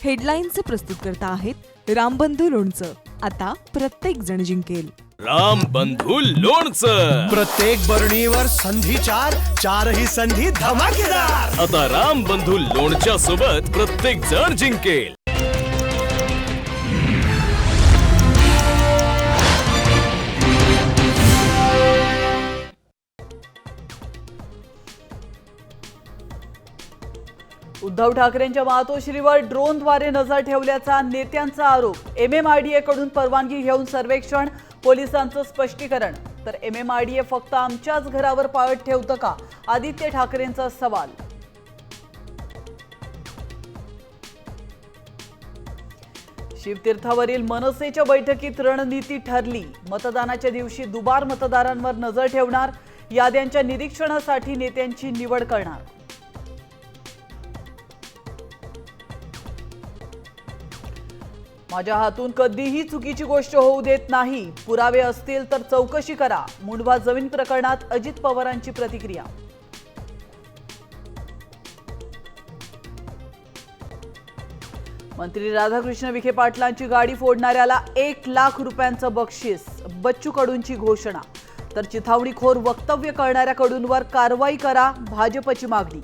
हेडलाईनचे प्रस्तुतकर्ता आहेत रामबंधू लोणचं. आता प्रत्येक जण जिंकेल. रामबंधू लोणचं. प्रत्येक बरणीवर संधी चारही संधी धमाकेदार. आता रामबंधू लोणच्या सोबत प्रत्येक जण जिंकेल. उद्धव ठाकरेंच्या मातोश्रीवर ड्रोनद्वारे नजर ठेवल्याचा नेत्यांचा आरोप. MMRDA कडून परवानगी घेऊन सर्वेक्षण, पोलिसांचं स्पष्टीकरण. तर MMRDA फक्त आमच्याच घरावर पाळत ठेवतं का, आदित्य ठाकरेंचा सवाल. शिवतीर्थावरील मनसेच्या बैठकीत रणनीती ठरली. मतदानाच्या दिवशी दुबार मतदारांवर नजर ठेवणार. याद्यांच्या निरीक्षणासाठी नेत्यांची निवड करणार. माझ्या हातून कधीही चुकीची गोष्ट होऊ देत नाही. पुरावे असतील तर चौकशी करा. मुंढवा जमीन प्रकरणात अजित पवारांची प्रतिक्रिया. मंत्री राधाकृष्ण विखे पाटलांची गाडी फोडणाऱ्याला 1 लाख रुपयांचं बक्षीस. बच्चू कडूंची घोषणा. तर चिथावणीखोर वक्तव्य करणाऱ्याकडूनवर कारवाई करा, भाजपची मागणी.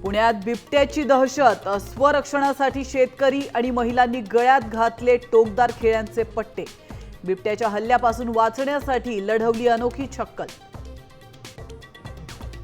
पुण्यात बिबट्याची दहशत. स्वरक्षणासाठी शेतकरी आणि महिलांनी गळ्यात घातले टोकदार खेळ्यांचे पट्टे. बिबट्याच्या हल्ल्यापासून वाचण्यासाठी लढवली अनोखी छक्कल.